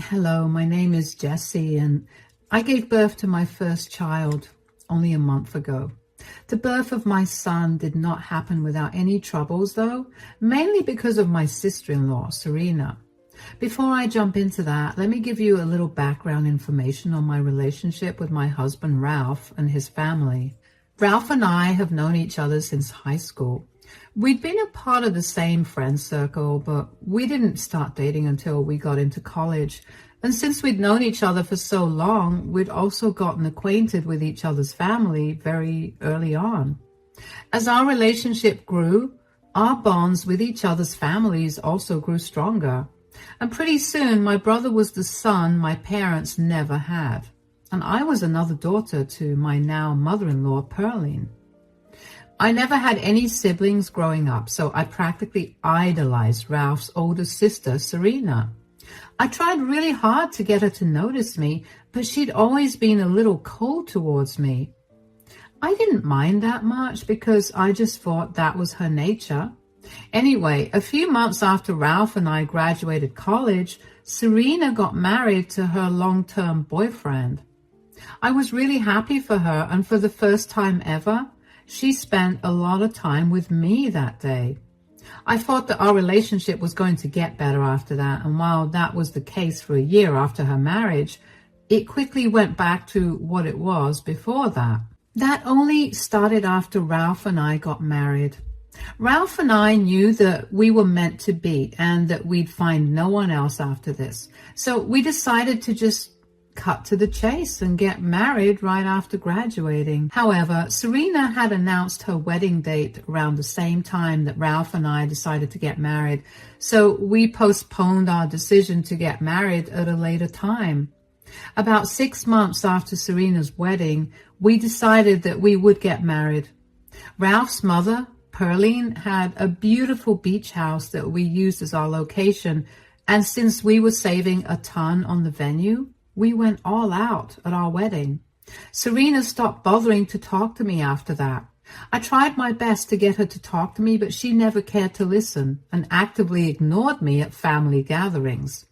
Hello, my name is Jessie, and I gave birth to my first child only a month ago. The birth of my son did not happen without any troubles, though, mainly because of my sister-in-law, Serena. Before I jump into that, let me give you a little background information on my relationship with my husband, Ralph, and his family. Ralph and I have known each other since high school. We'd been a part of the same friend circle, but we didn't start dating until we got into college. And since we'd known each other for so long, we'd also gotten acquainted with each other's family very early on. As our relationship grew, our bonds with each other's families also grew stronger. And pretty soon, my brother was the son my parents never had. And I was another daughter to my now mother-in-law, Pearline. I never had any siblings growing up, so I practically idolized Ralph's older sister, Serena. I tried really hard to get her to notice me, but she'd always been a little cold towards me. I didn't mind that much because I just thought that was her nature. Anyway, a few months after Ralph and I graduated college, Serena got married to her long-term boyfriend. I was really happy for her, and for the first time ever, she spent a lot of time with me that day. I thought that our relationship was going to get better after that, and while that was the case for a year after her marriage, it quickly went back to what it was before that. That only started after Ralph and I got married. Ralph and I knew that we were meant to be and that we'd find no one else after this. So we decided to just cut to the chase and get married right after graduating. However, Serena had announced her wedding date around the same time that Ralph and I decided to get married, so we postponed our decision to get married at a later time. About 6 months after Serena's wedding, we decided that we would get married. Ralph's mother, Pearline, had a beautiful beach house that we used as our location, and since we were saving a ton on the venue, we went all out at our wedding. Serena stopped bothering to talk to me after that. I tried my best to get her to talk to me, but she never cared to listen and actively ignored me at family gatherings.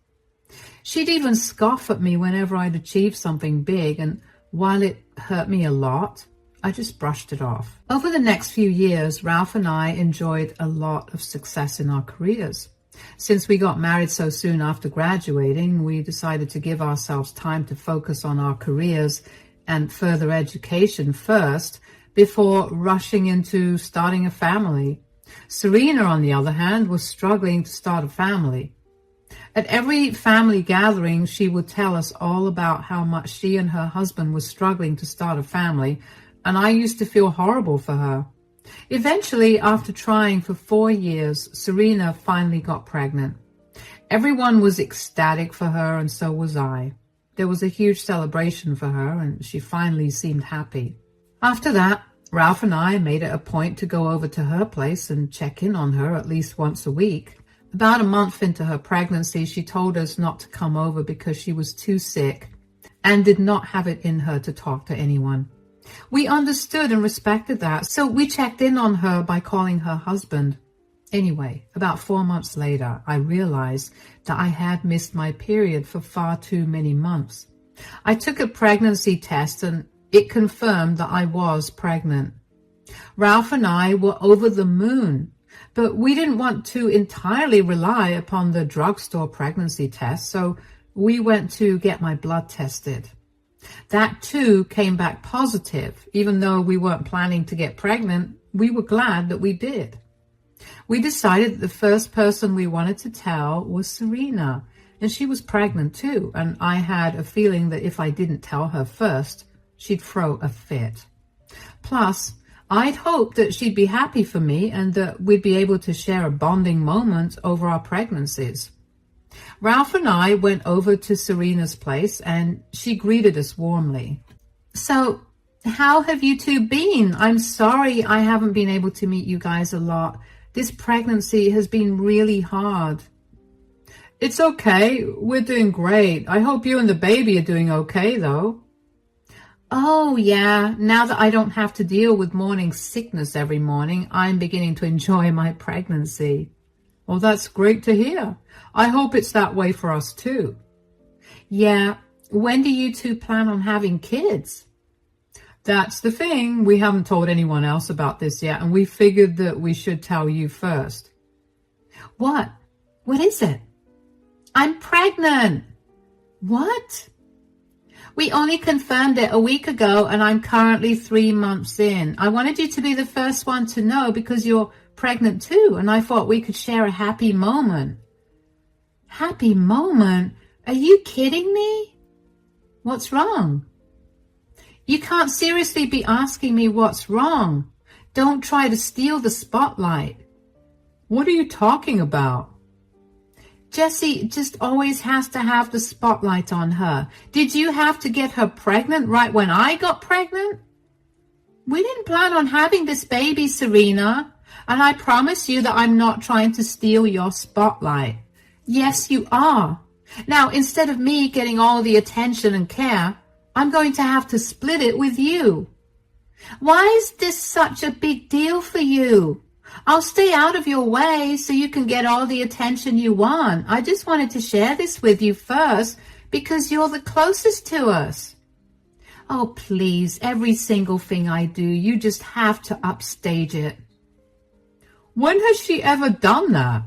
She'd even scoff at me whenever I'd achieved something big, and while it hurt me a lot, I just brushed it off. Over the next few years, Ralph and I enjoyed a lot of success in our careers. Since we got married so soon after graduating, we decided to give ourselves time to focus on our careers and further education first before rushing into starting a family. Serena, on the other hand, was struggling to start a family. At every family gathering, she would tell us all about how much she and her husband were struggling to start a family, and I used to feel horrible for her. Eventually, after trying for 4 years, Serena finally got pregnant. Everyone was ecstatic for her, and so was I. There was a huge celebration for her, and she finally seemed happy. After that, Ralph and I made it a point to go over to her place and check in on her at least once a week. About a month into her pregnancy, she told us not to come over because she was too sick and did not have it in her to talk to anyone. We understood and respected that, so we checked in on her by calling her husband. Anyway, about 4 months later, I realized that I had missed my period for far too many months. I took a pregnancy test and it confirmed that I was pregnant. Ralph and I were over the moon, but we didn't want to entirely rely upon the drugstore pregnancy test, so we went to get my blood tested. That too came back positive. Even though we weren't planning to get pregnant, we were glad that we did. We decided that the first person we wanted to tell was Serena, and she was pregnant too, and I had a feeling that if I didn't tell her first, she'd throw a fit. Plus, I'd hoped that she'd be happy for me and that we'd be able to share a bonding moment over our pregnancies. Ralph and I went over to Serena's place and she greeted us warmly. "So, how have you two been? I'm sorry I haven't been able to meet you guys a lot. This pregnancy has been really hard." "It's okay. We're doing great. I hope you and the baby are doing okay, though." "Oh, yeah. Now that I don't have to deal with morning sickness every morning, I'm beginning to enjoy my pregnancy." "Well, that's great to hear. I hope it's that way for us too." Yeah, when do you two plan on having kids? That's the thing. We haven't told anyone else about this yet, and we figured that we should tell you first. What? What is it? I'm pregnant. What? We only confirmed it a week ago, and I'm currently 3 months in. I wanted you to be the first one to know because you're pregnant too, and I thought we could share a happy moment. Happy moment? Are you kidding me? What's wrong? You can't seriously be asking me what's wrong. Don't try to steal the spotlight. What are you talking about? Jessie just always has to have the spotlight on her. Did you have to get her pregnant right when I got pregnant? We didn't plan on having this baby, Serena. And I promise you that I'm not trying to steal your spotlight. Yes, you are. Now, instead of me getting all the attention and care, I'm going to have to split it with you. Why is this such a big deal for you? I'll stay out of your way so you can get all the attention you want. I just wanted to share this with you first because you're the closest to us. Oh, please, every single thing I do, you just have to upstage it. When has she ever done that?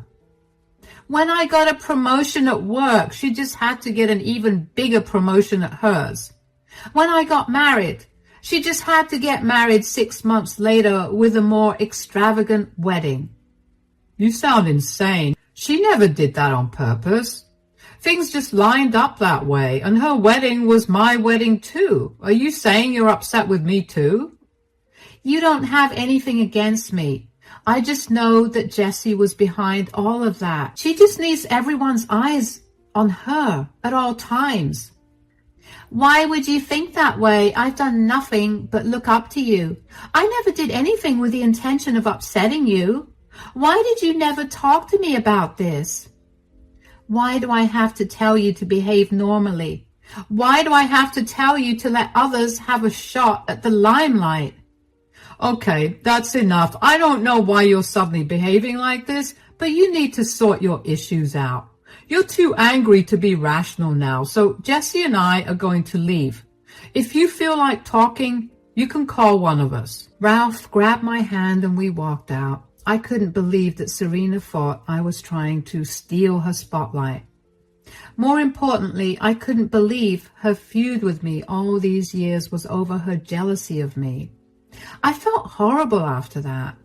When I got a promotion at work, she just had to get an even bigger promotion at hers. When I got married, she just had to get married 6 months later with a more extravagant wedding. You sound insane. She never did that on purpose. Things just lined up that way, and her wedding was my wedding too. Are you saying you're upset with me too? You don't have anything against me. I just know that Jessie was behind all of that. She just needs everyone's eyes on her at all times. Why would you think that way? I've done nothing but look up to you. I never did anything with the intention of upsetting you. Why did you never talk to me about this? Why do I have to tell you to behave normally? Why do I have to tell you to let others have a shot at the limelight? Okay, that's enough. I don't know why you're suddenly behaving like this, but you need to sort your issues out. You're too angry to be rational now, so Jessie and I are going to leave. If you feel like talking, you can call one of us. Ralph grabbed my hand and we walked out. I couldn't believe that Serena thought I was trying to steal her spotlight. More importantly, I couldn't believe her feud with me all these years was over her jealousy of me. I felt horrible after that.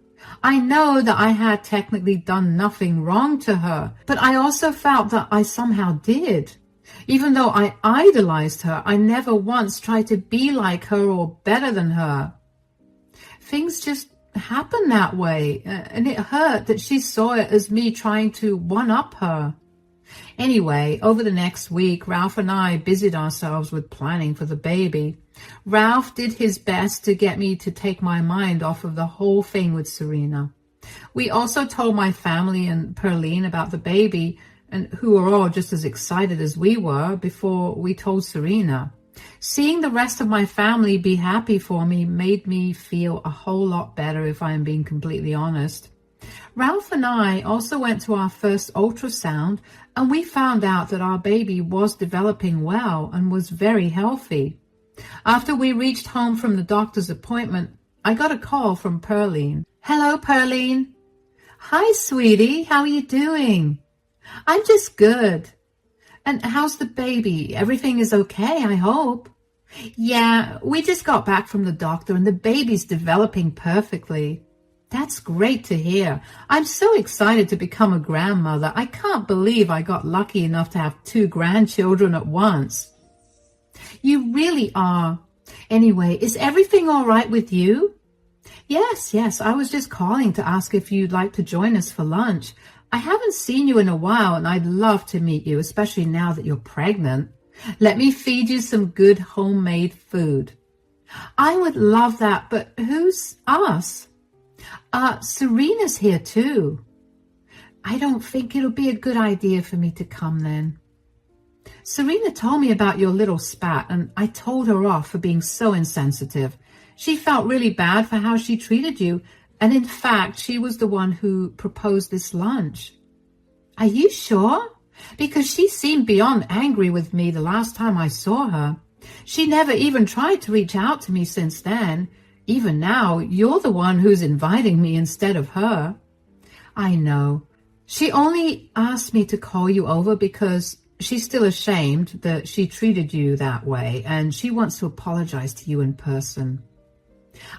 I know that I had technically done nothing wrong to her, but I also felt that I somehow did. Even though I idolized her, I never once tried to be like her or better than her. Things just happened that way, and it hurt that she saw it as me trying to one-up her. Anyway, over the next week, Ralph and I busied ourselves with planning for the baby. Ralph did his best to get me to take my mind off of the whole thing with Serena. We also told my family and Perline about the baby, and who were all just as excited as we were before we told Serena. Seeing the rest of my family be happy for me made me feel a whole lot better, if I am being completely honest. Ralph and I also went to our first ultrasound, and we found out that our baby was developing well and was very healthy. After we reached home from the doctor's appointment, I got a call from Perline. Hello, Perline. Hi, sweetie. How are you doing? I'm just good. And how's the baby? Everything is okay, I hope. Yeah, we just got back from the doctor and the baby's developing perfectly. That's great to hear. I'm so excited to become a grandmother. I can't believe I got lucky enough to have 2 grandchildren at once. You really are. Anyway, is everything all right with you? Yes, I was just calling to ask if you'd like to join us for lunch. I haven't seen you in a while, and I'd love to meet you, especially now that you're pregnant. Let me feed you some good homemade food. I would love that, but who's us? Serena's here too. I don't think it'll be a good idea for me to come then. Serena told me about your little spat, and I told her off for being so insensitive. She felt really bad for how she treated you, and in fact, she was the one who proposed this lunch. Are you sure? because she seemed beyond angry with me the last time I saw her. She never even tried to reach out to me since then. Even now, you're the one who's inviting me instead of her. I know. She only asked me to call you over because she's still ashamed that she treated you that way, and she wants to apologize to you in person.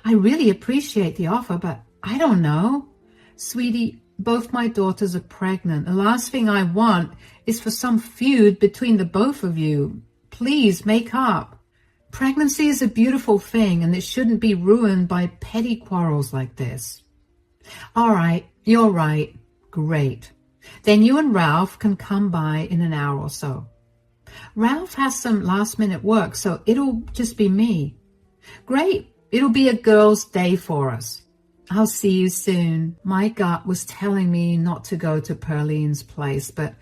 I really appreciate the offer, but I don't know. Sweetie, both my daughters are pregnant. The last thing I want is for some feud between the both of you. Please make up. Pregnancy is a beautiful thing, and it shouldn't be ruined by petty quarrels like this. All right, you're right. Great. Then you and Ralph can come by in an hour or so. Ralph has some last-minute work, so it'll just be me. Great. It'll be a girls' day for us. I'll see you soon. My gut was telling me not to go to Pearline's place, but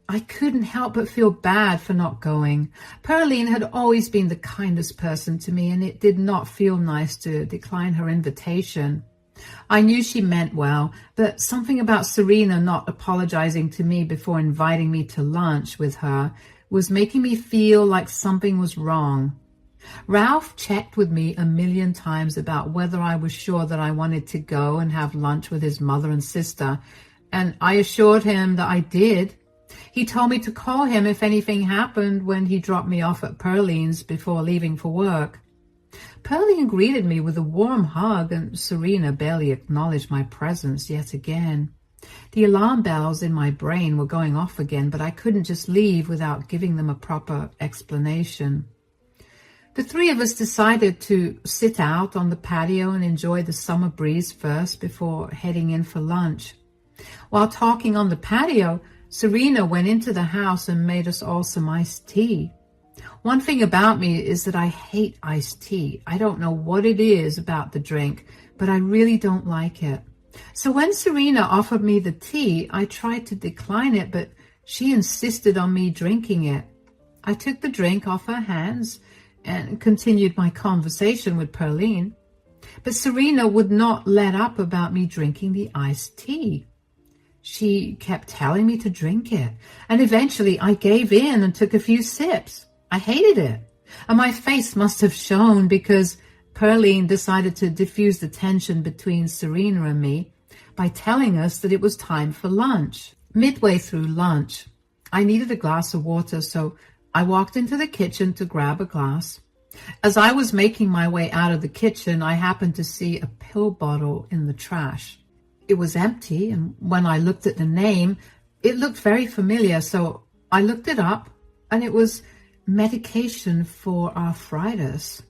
I couldn't help but feel bad for not going. Pearline had always been the kindest person to me, and it did not feel nice to decline her invitation. I knew she meant well, but something about Serena not apologizing to me before inviting me to lunch with her was making me feel like something was wrong. Ralph checked with me 1,000,000 times about whether I was sure that I wanted to go and have lunch with his mother and sister, and I assured him that I did. He told me to call him if anything happened when he dropped me off at Pearline's before leaving for work. Pearline greeted me with a warm hug, and Serena barely acknowledged my presence yet again. The alarm bells in my brain were going off again, but I couldn't just leave without giving them a proper explanation. The three of us decided to sit out on the patio and enjoy the summer breeze first before heading in for lunch. While talking on the patio, Serena went into the house and made us all some iced tea. One thing about me is that I hate iced tea. I don't know what it is about the drink, but I really don't like it. So when Serena offered me the tea, I tried to decline it, but she insisted on me drinking it. I took the drink off her hands and continued my conversation with Pearline. But Serena would not let up about me drinking the iced tea. She kept telling me to drink it, and eventually I gave in and took a few sips. I hated it, and my face must have shone because Pearline decided to diffuse the tension between Serena and me by telling us that it was time for lunch. Midway through lunch, I needed a glass of water, so I walked into the kitchen to grab a glass. As I was making my way out of the kitchen, I happened to see a pill bottle in the trash. It was empty, and when I looked at the name, it looked very familiar, so I looked it up, and it was medication for arthritis.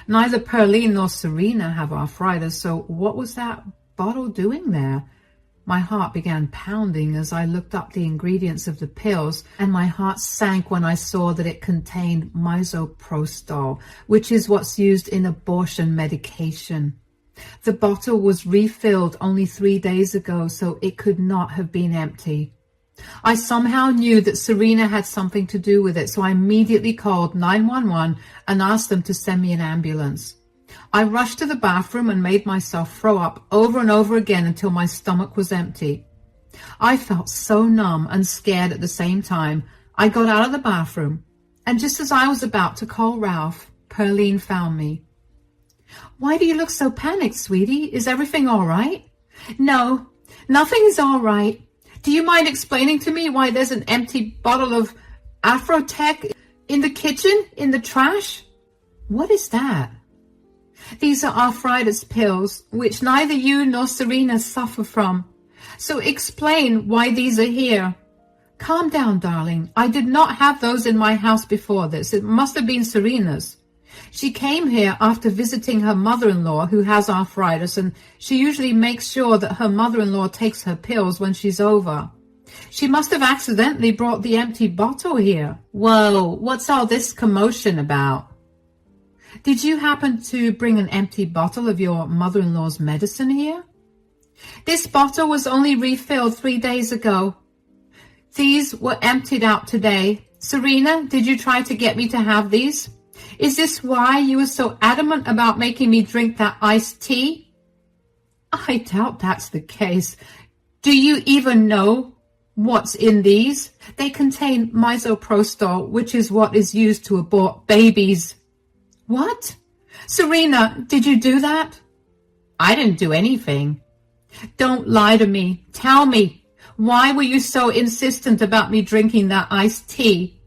Neither Pearline nor Serena have arthritis, so what was that bottle doing there? My heart began pounding as I looked up the ingredients of the pills, and my heart sank when I saw that it contained misoprostol, which is what's used in abortion medication. The bottle was refilled only 3 days ago, so it could not have been empty. I somehow knew that Serena had something to do with it, so I immediately called 911 and asked them to send me an ambulance. I rushed to the bathroom and made myself throw up over and over again until my stomach was empty. I felt so numb and scared at the same time. I got out of the bathroom, and just as I was about to call Ralph, Pearline found me. "Why do you look so panicked, sweetie? Is everything all right?" "No, nothing is all right. Do you mind explaining to me why there's an empty bottle of Erupted in the kitchen, in the trash?" "What is that?" "These are arthritis pills, which neither you nor Serena suffer from. So explain why these are here." "Calm down, darling. I did not have those in my house before this. It must have been Serena's. She came here after visiting her mother-in-law, who has arthritis, and she usually makes sure that her mother-in-law takes her pills when she's over. She must have accidentally brought the empty bottle here." "Whoa, what's all this commotion about?" "Did you happen to bring an empty bottle of your mother-in-law's medicine here?" "This bottle was only refilled 3 days ago. These were emptied out today. Serena, did you try to get me to have these? Is this why you were so adamant about making me drink that iced tea?" "I doubt that's the case. Do you even know What's in these? They contain misoprostol, which is what is used to abort babies. What? Serena, did you do that? I didn't do anything. Don't lie to me. Tell me, why were you so insistent about me drinking that iced tea?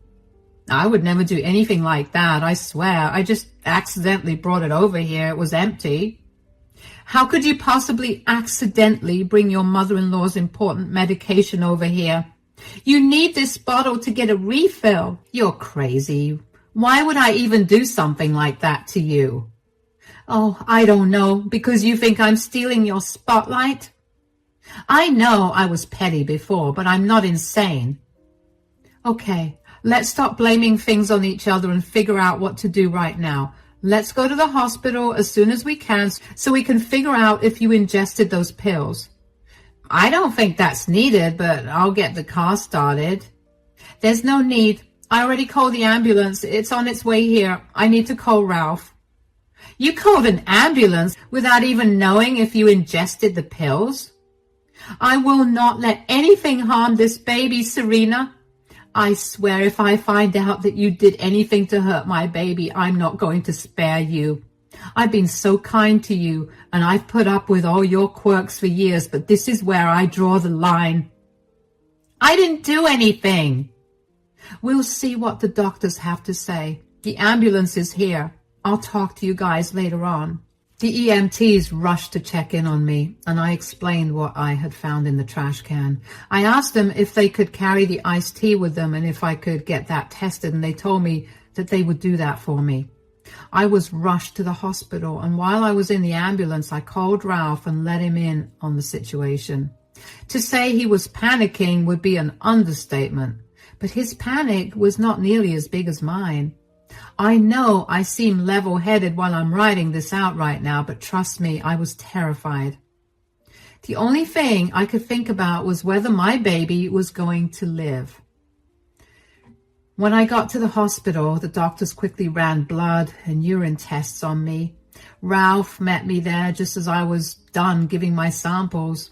I would never do anything like that, I swear. I just accidentally brought it over here. It was empty. How could you possibly accidentally bring your mother-in-law's important medication over here? You need this bottle to get a refill. You're crazy. Why would I even do something like that to you? Oh, I don't know, because you think I'm stealing your spotlight? I know I was petty before, but I'm not insane. Okay, let's stop blaming things on each other and figure out what to do right now. Let's go to the hospital as soon as we can so we can figure out if you ingested those pills. I don't think that's needed, but I'll get the car started. There's no need. I already called the ambulance. It's on its way here. I need to call Ralph. You called an ambulance without even knowing if you ingested the pills? I will not let anything harm this baby, Serena. I swear if I find out that you did anything to hurt my baby, I'm not going to spare you. I've been so kind to you, and I've put up with all your quirks for years, but this is where I draw the line. I didn't do anything. We'll see what the doctors have to say. The ambulance is here. I'll talk to you guys later on. The EMTs rushed to check in on me, and I explained what I had found in the trash can. I asked them if they could carry the iced tea with them and if I could get that tested, and they told me that they would do that for me. I was rushed to the hospital, and while I was in the ambulance, I called Ralph and let him in on the situation. To say he was panicking would be an understatement, but his panic was not nearly as big as mine. I know I seem level-headed while I'm writing this out right now, but trust me, I was terrified. The only thing I could think about was whether my baby was going to live. When I got to the hospital, the doctors quickly ran blood and urine tests on me. Ralph met me there just as I was done giving my samples.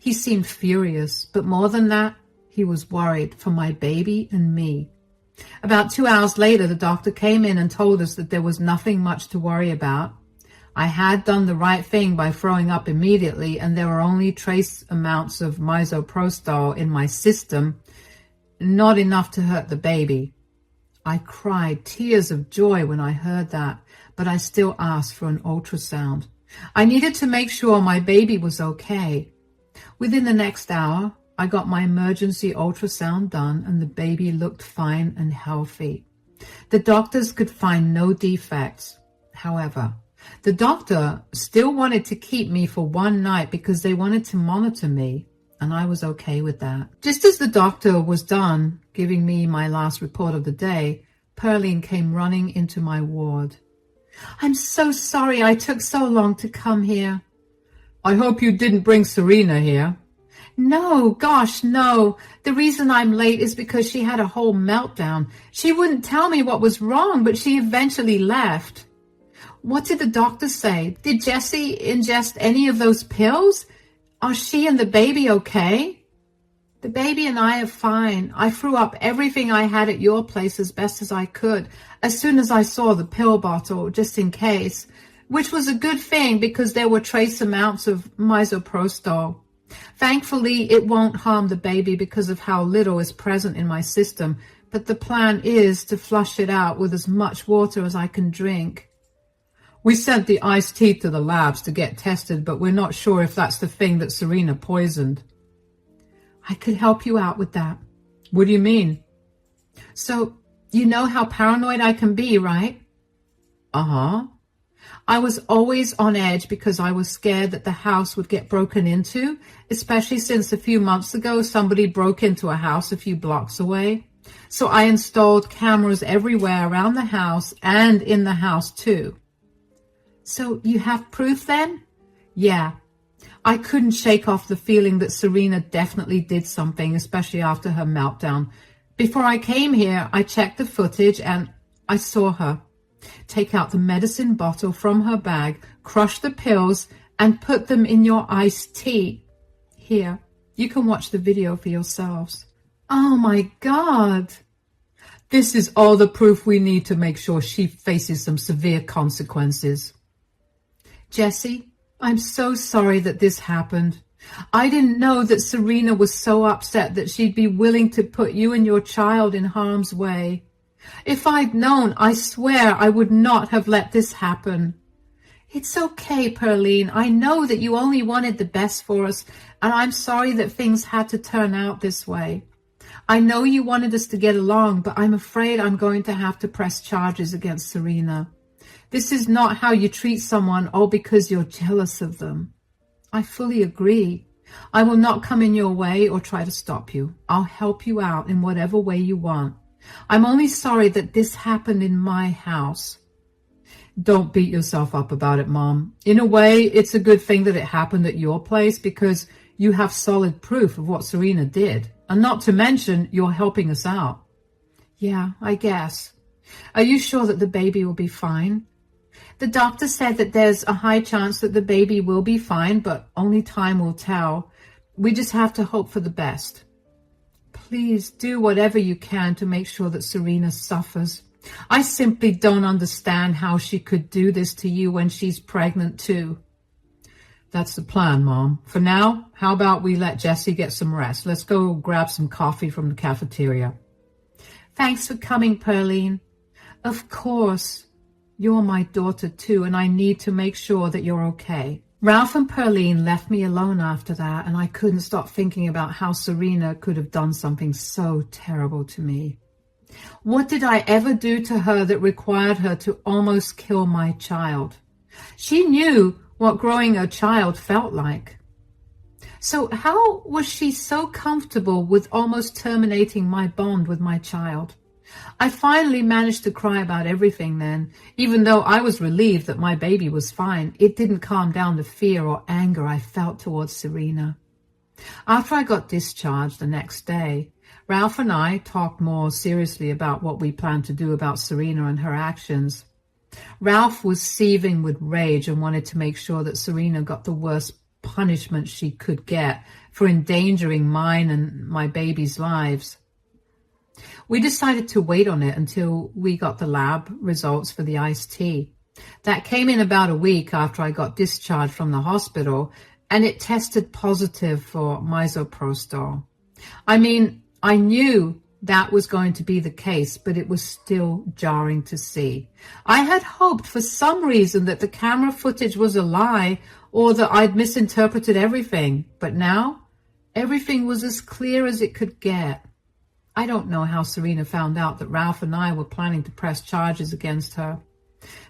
He seemed furious, but more than that, he was worried for my baby and me. About 2 hours later, the doctor came in and told us that there was nothing much to worry about. I had done the right thing by throwing up immediately, and there were only trace amounts of misoprostol in my system, not enough to hurt the baby. I cried tears of joy when I heard that, but I still asked for an ultrasound. I needed to make sure my baby was okay. Within the next hour, I got my emergency ultrasound done, and the baby looked fine and healthy. The doctors could find no defects. However, the doctor still wanted to keep me for one night because they wanted to monitor me, and I was okay with that. Just as the doctor was done giving me my last report of the day, Pearline came running into my ward. I'm so sorry I took so long to come here. I hope you didn't bring Serena here. No, gosh, no. The reason I'm late is because she had a whole meltdown. She wouldn't tell me what was wrong, but she eventually left. What did the doctor say? Did Jessie ingest any of those pills? Are she and the baby okay? The baby and I are fine. I threw up everything I had at your place as best as I could, as soon as I saw the pill bottle, just in case, which was a good thing because there were trace amounts of misoprostol. Thankfully, it won't harm the baby because of how little is present in my system, but the plan is to flush it out with as much water as I can drink. We sent the iced tea to the labs to get tested, but we're not sure if that's the thing that Serena poisoned. I could help you out with that. What do you mean? So, you know how paranoid I can be, right? Uh-huh. I was always on edge because I was scared that the house would get broken into, especially since a few months ago somebody broke into a house a few blocks away. So I installed cameras everywhere around the house and in the house too. So you have proof then? Yeah. I couldn't shake off the feeling that Serena definitely did something, especially after her meltdown. Before I came here, I checked the footage and I saw her take out the medicine bottle from her bag, crush the pills, and put them in your iced tea. Here, You can watch the video for yourselves. Oh my God. This is all the proof we need to make sure she faces some severe consequences. Jessie, I'm so sorry that this happened. I didn't know that Serena was so upset that she'd be willing to put you and your child in harm's way. If I'd known, I swear I would not have let this happen. It's okay, Pearline. I know that you only wanted the best for us, and I'm sorry that things had to turn out this way. I know you wanted us to get along, but I'm afraid I'm going to have to press charges against Serena. This is not how you treat someone all because you're jealous of them. I fully agree. I will not come in your way or try to stop you. I'll help you out in whatever way you want. I'm only sorry that this happened in my house. Don't beat yourself up about it, Mom. In a way, it's a good thing that it happened at your place because you have solid proof of what Serena did. And not to mention, you're helping us out. Yeah, I guess. Are you sure that the baby will be fine? The doctor said that there's a high chance that the baby will be fine, but only time will tell. We just have to hope for the best. Please do whatever you can to make sure that Serena suffers. I simply don't understand how she could do this to you when she's pregnant too. That's the plan, Mom. For now, how about we let Jessie get some rest? Let's go grab some coffee from the cafeteria. Thanks for coming, Pearline. Of course. You're my daughter too, and I need to make sure that you're okay. Ralph and Pearline left me alone after that, and I couldn't stop thinking about how Serena could have done something so terrible to me. What did I ever do to her that required her to almost kill my child? She knew what growing a child felt like. So how was she so comfortable with almost terminating my bond with my child? I finally managed to cry about everything then. Even though I was relieved that my baby was fine, it didn't calm down the fear or anger I felt towards Serena. After I got discharged the next day, Ralph and I talked more seriously about what we planned to do about Serena and her actions. Ralph was seething with rage and wanted to make sure that Serena got the worst punishment she could get for endangering mine and my baby's lives. We decided to wait on it until we got the lab results for the iced tea. That came in about a week after I got discharged from the hospital, and it tested positive for misoprostol. I mean, I knew that was going to be the case, but it was still jarring to see. I had hoped for some reason that the camera footage was a lie or that I'd misinterpreted everything, but now everything was as clear as it could get. I don't know how Serena found out that Ralph and I were planning to press charges against her,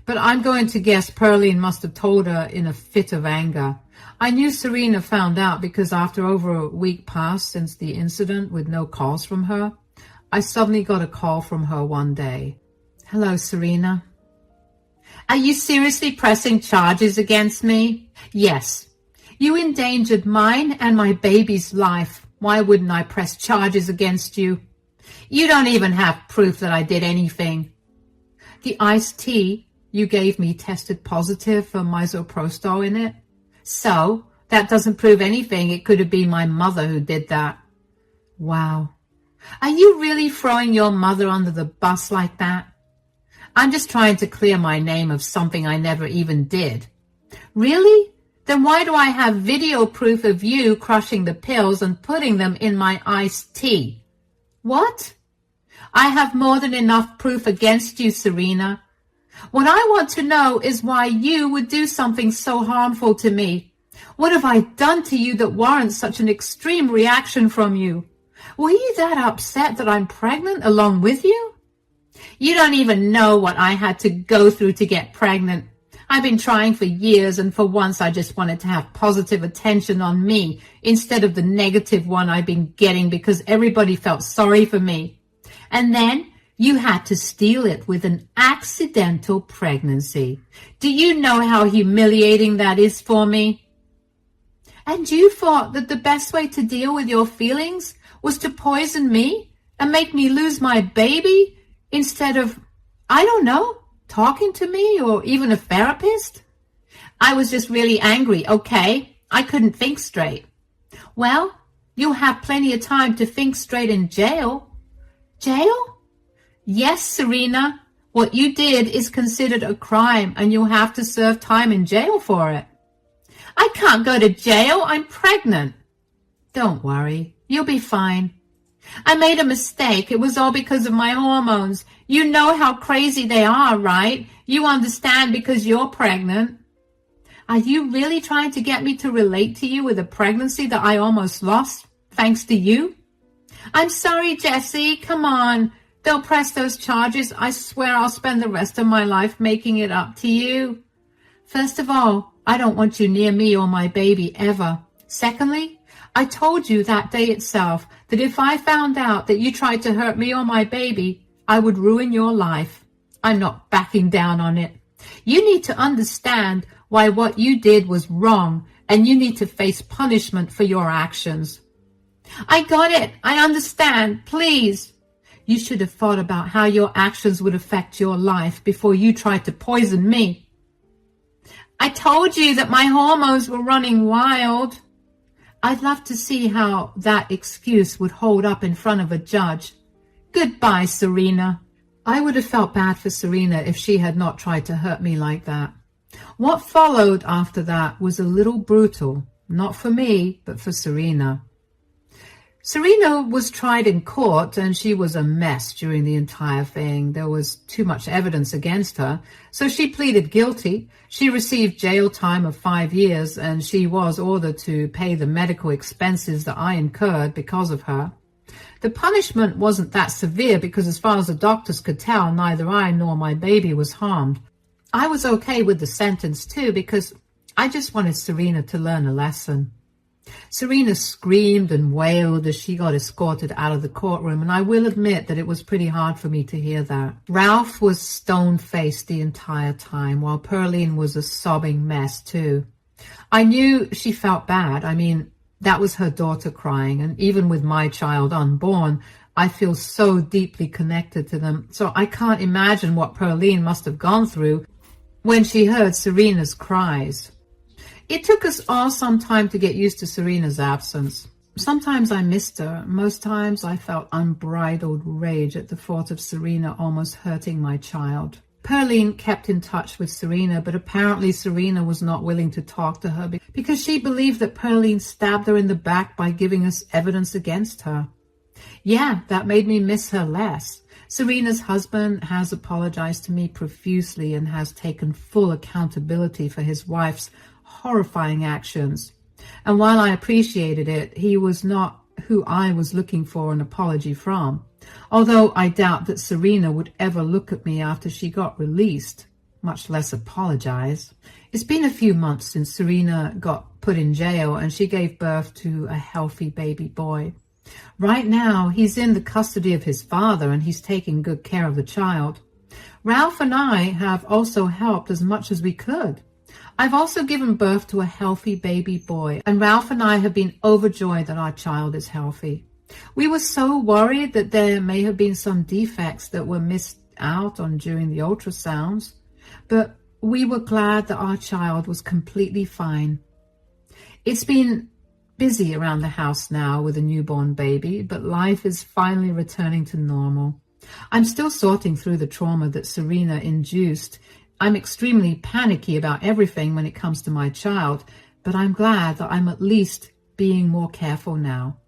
but I'm going to guess Pearline must have told her in a fit of anger. I knew Serena found out because after over a week passed since the incident with no calls from her, I suddenly got a call from her one day. Hello, Serena. Are you seriously pressing charges against me? Yes. You endangered mine and my baby's life. Why wouldn't I press charges against you? You don't even have proof that I did anything. The iced tea you gave me tested positive for misoprostol in it. So, that doesn't prove anything. It could have been my mother who did that. Wow. Are you really throwing your mother under the bus like that? I'm just trying to clear my name of something I never even did. Really? Then why do I have video proof of you crushing the pills and putting them in my iced tea? What? I have more than enough proof against you, Serena. What I want to know is why you would do something so harmful to me. What have I done to you that warrants such an extreme reaction from you? Were you that upset that I'm pregnant along with you? You don't even know what I had to go through to get pregnant. I've been trying for years, and for once I just wanted to have positive attention on me instead of the negative one I've been getting because everybody felt sorry for me. And then you had to steal it with an accidental pregnancy. Do you know how humiliating that is for me? And you thought that the best way to deal with your feelings was to poison me and make me lose my baby instead of, I don't know, talking to me or even a therapist? I was just really angry, okay? I couldn't think straight. Well, You'll have plenty of time to think straight in jail. Jail? Yes, Serena. What you did is considered a crime and you'll have to serve time in jail for it. I can't go to jail. I'm pregnant. Don't worry. You'll be fine. I made a mistake. It was all because of my hormones. You know how crazy they are, right? You understand because you're pregnant. Are you really trying to get me to relate to you with a pregnancy that I almost lost, thanks to you? I'm sorry, Jessie. Come on. Don't press those charges. I swear I'll spend the rest of my life making it up to you. First of all, I don't want you near me or my baby ever. Secondly, I told you that day itself that if I found out that you tried to hurt me or my baby, I would ruin your life. I'm not backing down on it. You need to understand why what you did was wrong, and you need to face punishment for your actions. I got it. I understand. Please. You should have thought about how your actions would affect your life before you tried to poison me. I told you that my hormones were running wild. I'd love to see how that excuse would hold up in front of a judge. Goodbye, Serena. I would have felt bad for Serena if she had not tried to hurt me like that. What followed after that was a little brutal, not for me, but for Serena. Serena was tried in court and she was a mess during the entire thing. There was too much evidence against her, so she pleaded guilty. She received jail time of 5 years and she was ordered to pay the medical expenses that I incurred because of her. The punishment wasn't that severe because as far as the doctors could tell, neither I nor my baby was harmed. I was okay with the sentence too because I just wanted Serena to learn a lesson. Serena screamed and wailed as she got escorted out of the courtroom, and I will admit that it was pretty hard for me to hear that. Ralph was stone-faced the entire time, while Pearline was a sobbing mess too. I knew she felt bad. I mean, that was her daughter crying, and even with my child unborn, I feel so deeply connected to them, so I can't imagine what Pearline must have gone through when she heard Serena's cries. It took us all some time to get used to Serena's absence. Sometimes I missed her. Most times I felt unbridled rage at the thought of Serena almost hurting my child. Pearline kept in touch with Serena, but apparently Serena was not willing to talk to her because she believed that Pearline stabbed her in the back by giving us evidence against her. Yeah, that made me miss her less. Serena's husband has apologized to me profusely and has taken full accountability for his wife's horrifying actions. And while I appreciated it, he was not who I was looking for an apology from. Although I doubt that Serena would ever look at me after she got released, much less apologize. It's been a few months since Serena got put in jail and she gave birth to a healthy baby boy. Right now, he's in the custody of his father and he's taking good care of the child. Ralph and I have also helped as much as we could. I've also given birth to a healthy baby boy, and Ralph and I have been overjoyed that our child is healthy. We were so worried that there may have been some defects that were missed out on during the ultrasounds, but we were glad that our child was completely fine. It's been busy around the house now with a newborn baby, but life is finally returning to normal. I'm still sorting through the trauma that Serena induced. I'm extremely panicky about everything when it comes to my child, but I'm glad that I'm at least being more careful now.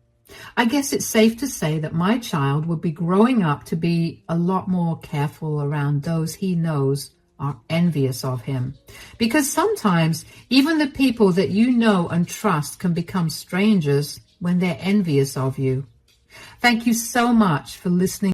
I guess it's safe to say that my child will be growing up to be a lot more careful around those he knows are envious of him. Because sometimes even the people that you know and trust can become strangers when they're envious of you. Thank you so much for listening.